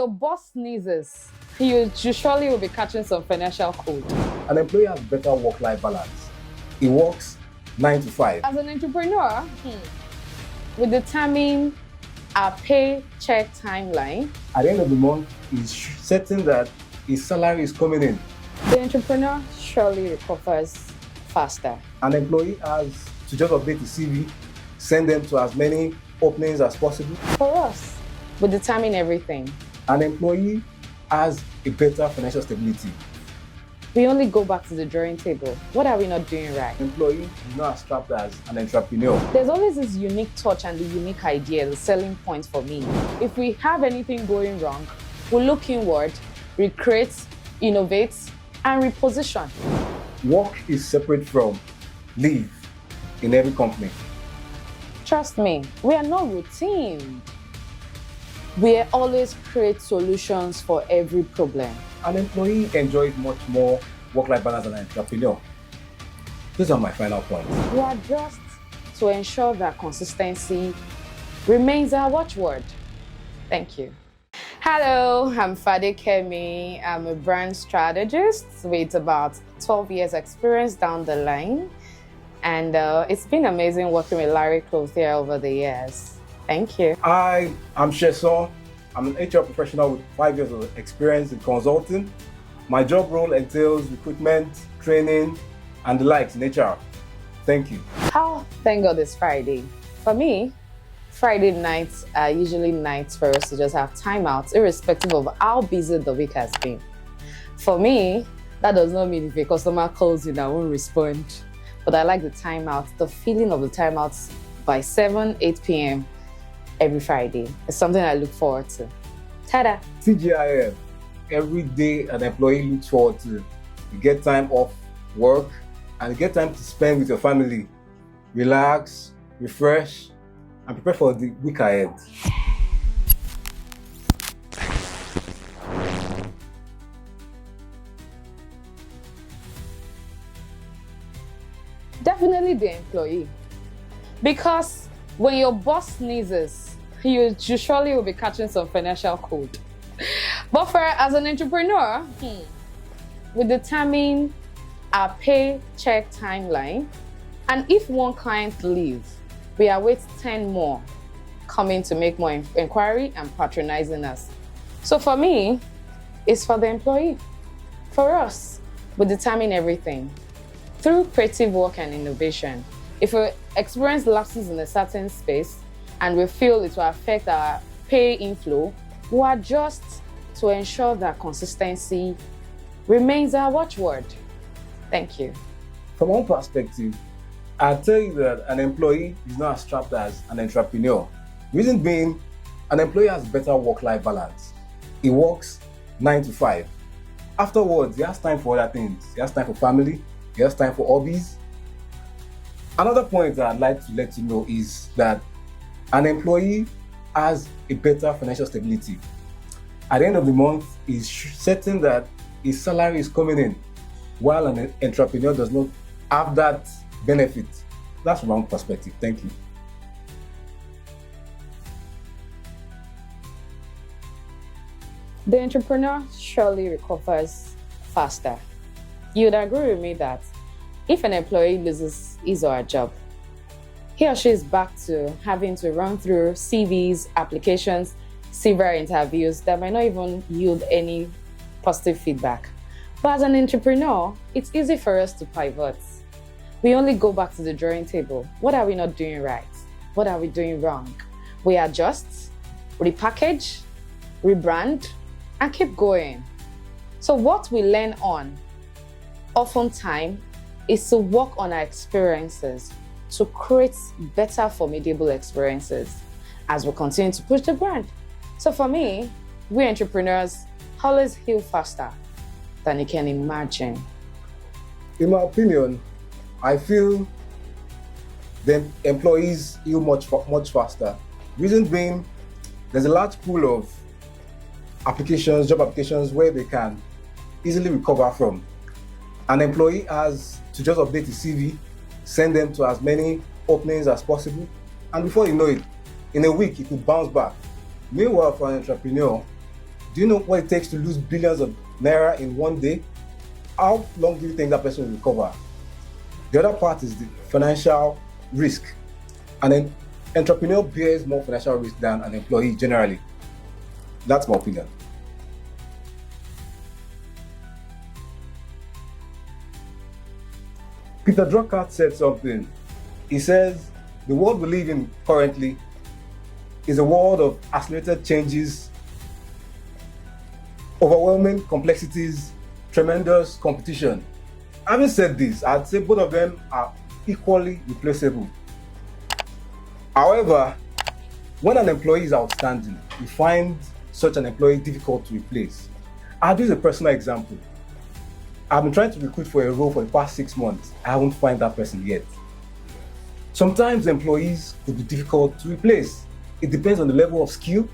your boss sneezes, you surely will be catching some financial code. An employee has better work-life balance. He works 9 to 5. As an entrepreneur, we determine our paycheck timeline. At the end of the month, he's certain that his salary is coming in. The entrepreneur surely recovers faster. An employee has to just update his CV, send them to as many openings as possible. For us, we determine everything. An employee has a better financial stability. We only go back to the drawing table. What are we not doing right? An employee is not as strapped as an entrepreneur. There's always this unique touch and the unique idea, the selling point for me. If we have anything going wrong, we look inward, recreate, innovate, and reposition. Work is separate from leave in every company. Trust me, we are not routine. We always create solutions for every problem. An employee enjoys much more work-life balance than an entrepreneur. These are my final points. We adjust to ensure that consistency remains our watchword. Thank you. Hello, I'm Fade Kemi. I'm a brand strategist with about 12 years experience down the line. And it's been amazing working with Larry Clothier over the years. Thank you. I am Sheson. I'm an HR professional with 5 years of experience in consulting. My job role entails recruitment, training, and the likes in HR. Thank you. Thank God it's Friday. For me, Friday nights are usually nights for us to just have time out, irrespective of how busy the week has been. For me, that does not mean if a customer calls you, I won't respond. But I like the time out, the feeling of the time out by 7, 8 p.m. every Friday. It's something I look forward to. Ta-da! TGIF, every day an employee looks forward to. You get time off work and you get time to spend with your family. Relax, refresh, and prepare for the week ahead. Definitely the employee. Because when your boss sneezes, you surely will be catching some financial code. But as an entrepreneur, we determine our paycheck timeline. And if one client leaves, we await 10 more coming to make more inquiry and patronizing us. So for me, it's for the employee. For us, we determine everything. Through creative work and innovation, if we experience lapses in a certain space and we feel it will affect our pay inflow, we adjust to ensure that consistency remains our watchword. Thank you. From one perspective, I'll tell you that an employee is not as strapped as an entrepreneur. Reason being, an employee has better work-life balance. He works 9 to 5. Afterwards, he has time for other things. He has time for family. He has time for hobbies. Another point that I'd like to let you know is that an employee has a better financial stability. At the end of the month, he's certain that his salary is coming in, while an entrepreneur does not have that benefit. That's from my own perspective. Thank you. The entrepreneur surely recovers faster. You would agree with me that if an employee loses his or her job, he or she is back to having to run through CVs, applications, several interviews that might not even yield any positive feedback. But as an entrepreneur, it's easy for us to pivot. We only go back to the drawing table. What are we not doing right? What are we doing wrong? We adjust, repackage, rebrand, and keep going. So what we learn on, oftentimes, is to work on our experiences to create better, formidable experiences as we continue to push the brand. So for me, we entrepreneurs always heal faster than you can imagine. In my opinion, I feel the employees heal much faster. Reason being, there's a large pool of applications, job applications where they can easily recover from. An employee has to just update his CV, send them to as many openings as possible, and before you know it, in a week, he could bounce back. Meanwhile, for an entrepreneur, Do you know what it takes to lose billions of naira in one day? How long do you think that person will recover? The other part is the financial risk. And an entrepreneur bears more financial risk than an employee generally. That's my opinion. Peter Drucker said something. He says, the world we live in currently is a world of accelerated changes, overwhelming complexities, tremendous competition. Having said this, I'd say both of them are equally replaceable. However, when an employee is outstanding, you find such an employee difficult to replace. I'll use a personal example. I've been trying to recruit for a role for the past 6 months. I haven't found that person yet. Sometimes employees could be difficult to replace. It depends on the level of skill,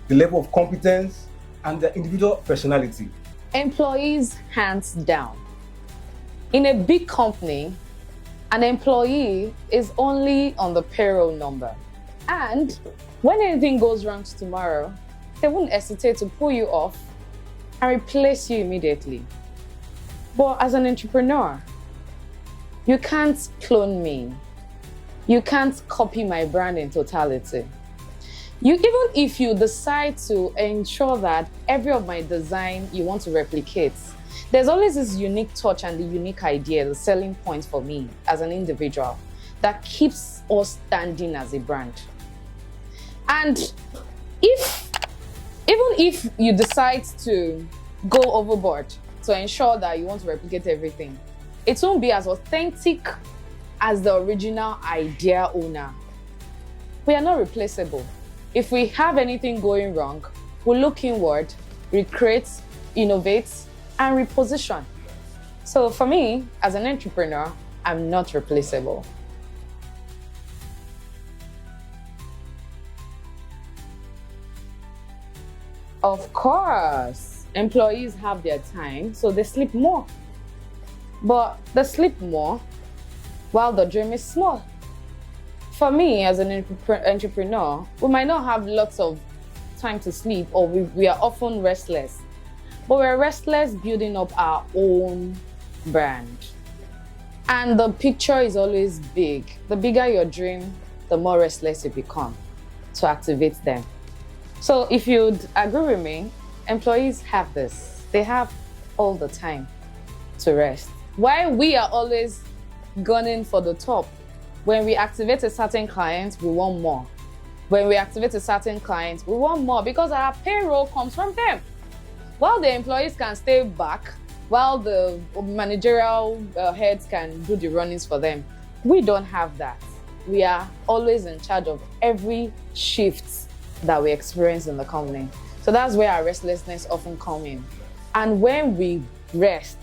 the level of competence, and the individual personality. Employees, hands down. In a big company, an employee is only on the payroll number. And when anything goes wrong tomorrow, they won't hesitate to pull you off and replace you immediately. But as an entrepreneur, you can't clone me. You can't copy my brand in totality. Even if you decide to ensure that every of my design you want to replicate, there's always this unique touch and the unique idea, the selling point for me as an individual that keeps us standing as a brand. And even if you decide to go overboard to ensure that you want to replicate everything, it won't be as authentic as the original idea owner. We are not replaceable. If we have anything going wrong, we'll look inward, recreate, innovate, and reposition. So for me, as an entrepreneur, I'm not replaceable. Of course, employees have their time, so they sleep more. But they sleep more while the dream is small. For me, as an entrepreneur, we might not have lots of time to sleep, or we are often restless. But we're restless building up our own brand. And the picture is always big. The bigger your dream, the more restless you become to activate them. So if you'd agree with me, employees have this. They have all the time to rest. While we are always gunning for the top, when we activate a certain client, we want more. When we activate a certain client, we want more because our payroll comes from them. While the employees can stay back, while the managerial heads can do the runnings for them, we don't have that. We are always in charge of every shift that we experience in the company. So that's where our restlessness often comes in. And when we rest,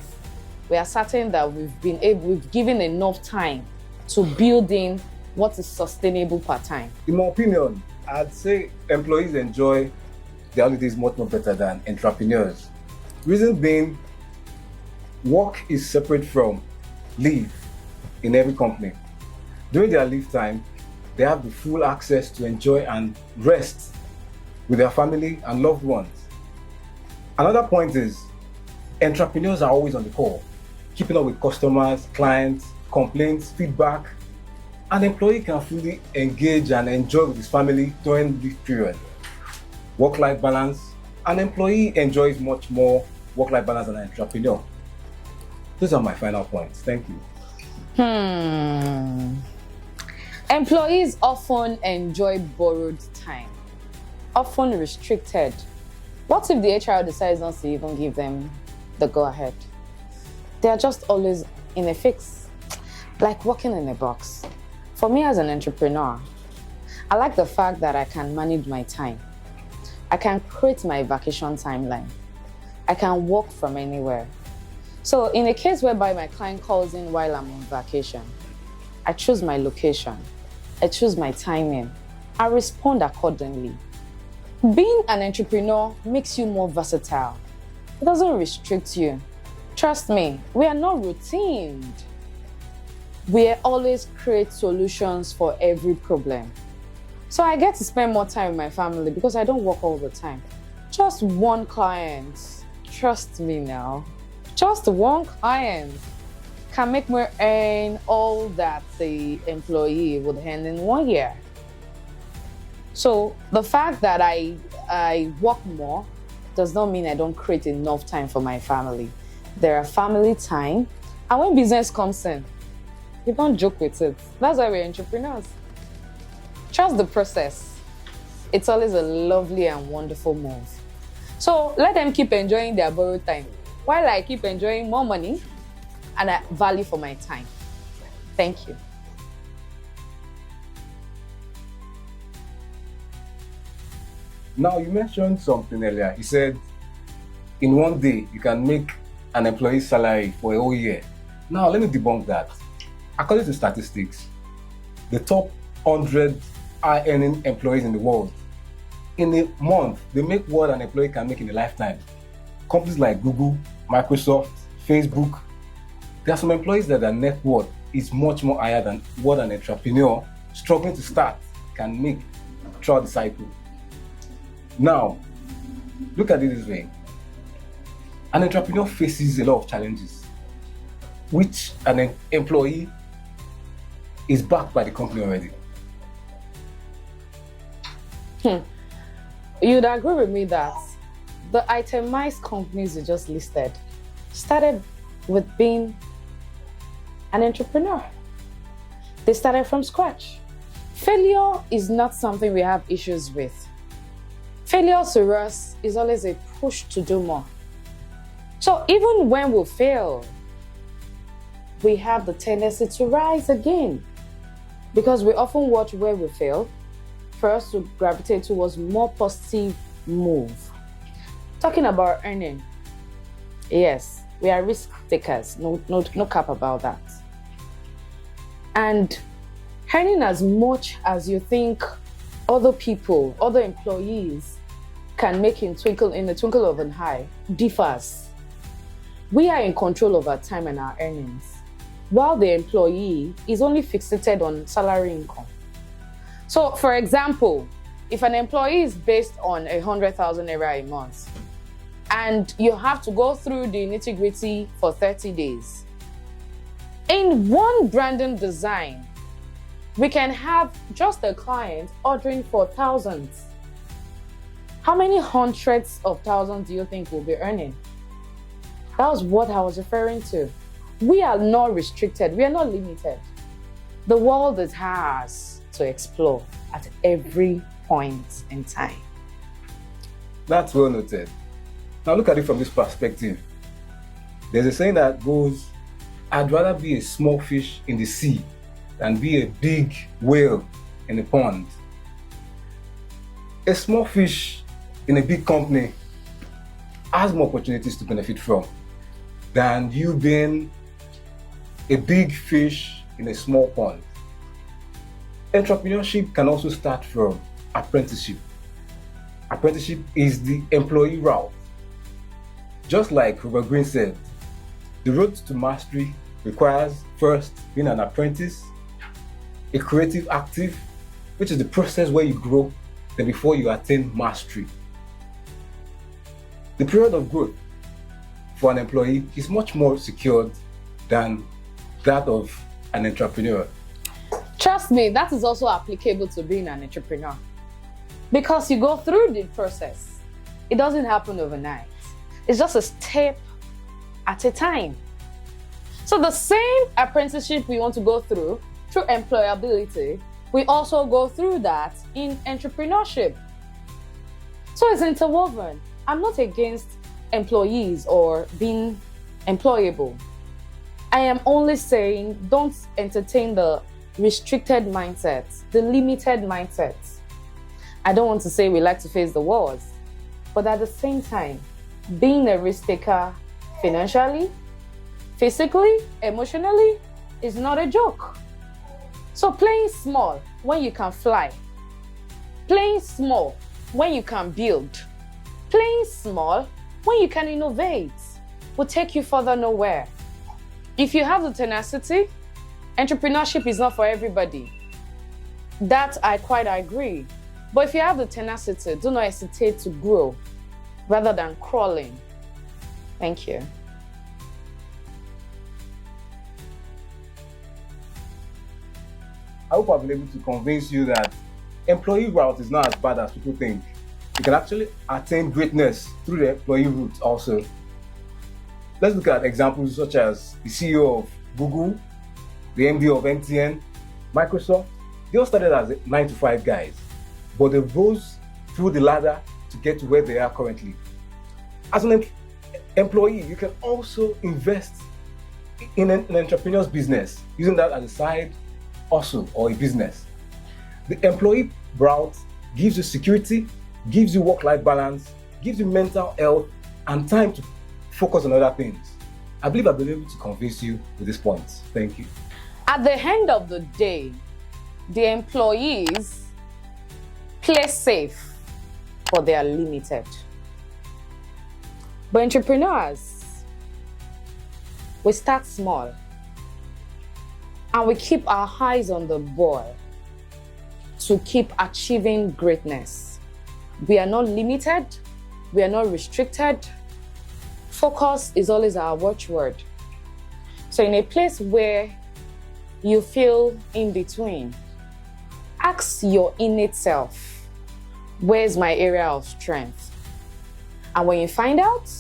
we are certain that we've given enough time to build in what is sustainable per time. In my opinion, I'd say employees enjoy the holidays much more better than entrepreneurs. Reason being, work is separate from leave in every company. During their leave time, they have the full access to enjoy and rest with their family and loved ones. Another point is, entrepreneurs are always on the call, keeping up with customers, clients, complaints, feedback. An employee can fully engage and enjoy with his family during this period. Work-life balance. An employee enjoys much more work-life balance than an entrepreneur. Those are my final points. Thank you. Employees often enjoy borrowed time, often restricted. What if the HR decides not to even give them the go-ahead? They are just always in a fix, like walking in a box. For me as an entrepreneur, I like the fact that I can manage my time. I can create my vacation timeline. I can work from anywhere. So in a case whereby my client calls in while I'm on vacation, I choose my location, I choose my timing, I respond accordingly. Being an entrepreneur makes you more versatile. It doesn't restrict you. Trust me, we are not routined. We always create solutions for every problem. So I get to spend more time with my family because I don't work all the time. Just one client, trust me now, just one client can make me earn all that the employee would earn in 1 year. So the fact that I work more does not mean I don't create enough time for my family. There are family time, and when business comes in, you don't joke with it. That's why we're entrepreneurs. Trust the process. It's always a lovely and wonderful move. So let them keep enjoying their borrowed time while I keep enjoying more money and value for my time. Thank you. Now, you mentioned something earlier. You said in 1 day you can make an employee's salary for a whole year. Now, let me debunk that. According to statistics, the top 100 high earning employees in the world, in a month, they make what an employee can make in a lifetime. Companies like Google, Microsoft, Facebook, there are some employees that their net worth is much more higher than what an entrepreneur struggling to start can make throughout the cycle. Now, look at it this way. An entrepreneur faces a lot of challenges, which an employee is backed by the company already. You'd agree with me that the itemized companies you just listed started with being an entrepreneur. They started from scratch. Failure is not something we have issues with. Failure to us is always a push to do more. So even when we fail, we have the tendency to rise again, because we often watch where we fail for us to gravitate towards more positive move. Talking about earning, yes, we are risk takers, no cap about that. And earning as much as you think other people, other employees can make in the twinkle of an eye differs. We are in control of our time and our earnings, while the employee is only fixated on salary income. So, for example, if an employee is based on 100,000 naira a month, and you have to go through the nitty-gritty for 30 days, in one branding design, we can have just a client ordering for thousands. How many hundreds of thousands do you think we'll be earning? That was what I was referring to. We are not restricted. We are not limited. The world is ours to explore at every point in time. That's well noted. Now look at it from this perspective. There's a saying that goes, I'd rather be a small fish in the sea than be a big whale in a pond. A small fish in a big company has more opportunities to benefit from than you being a big fish in a small pond. Entrepreneurship can also start from apprenticeship. Apprenticeship is the employee route. Just like Robert Greene said, the road to mastery requires first being an apprentice, a creative active, which is the process where you grow, then before you attain mastery. The period of growth for an employee is much more secured than that of an entrepreneur. Trust me, that is also applicable to being an entrepreneur. Because you go through the process. It doesn't happen overnight. It's just a step at a time. So the same apprenticeship we want to go through employability, we also go through that in entrepreneurship. So it's interwoven. I'm not against employees or being employable. I am only saying don't entertain the restricted mindsets, the limited mindsets. I don't want to say we like to face the walls, but at the same time, being a risk taker financially, physically, emotionally is not a joke. So playing small when you can fly, playing small when you can build, playing small when you can innovate will take you further nowhere. If you have the tenacity, entrepreneurship is not for everybody. That I quite agree. But if you have the tenacity, do not hesitate to grow. rather than crawling. Thank you. I hope I've been able to convince you that employee route is not as bad as people think. You can actually attain greatness through the employee route also. Let's look at examples such as the CEO of Google, the MD of MTN, Microsoft. They all started as 9 to 5 guys, but they rose through the ladder to get to where they are currently. As an employee, you can also invest in an entrepreneur's business, using that as a side hustle or a business. The employee route gives you security, gives you work-life balance, gives you mental health and time to focus on other things. I believe I've been able to convince you with these points. Thank you. At the end of the day, the employees play safe, but they are limited. But entrepreneurs, we start small and we keep our eyes on the ball to keep achieving greatness. We are not limited, we are not restricted. Focus is always our watchword. So in a place where you feel in between, ask your innate self, where's my area of strength? And when you find out,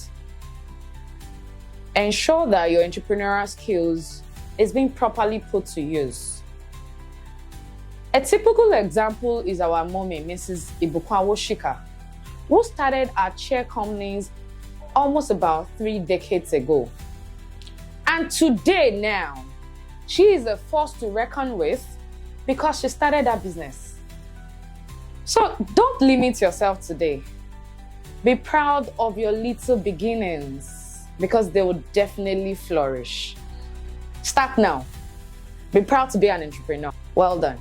ensure that your entrepreneurial skills is being properly put to use. A typical example is our mommy, Mrs. Ibukwawo Shika, who started her chair companies almost about 3 decades ago. And today now, she is a force to reckon with because she started her business. So don't limit yourself today. Be proud of your little beginnings because they will definitely flourish. Start now. Be proud to be an entrepreneur. Well done.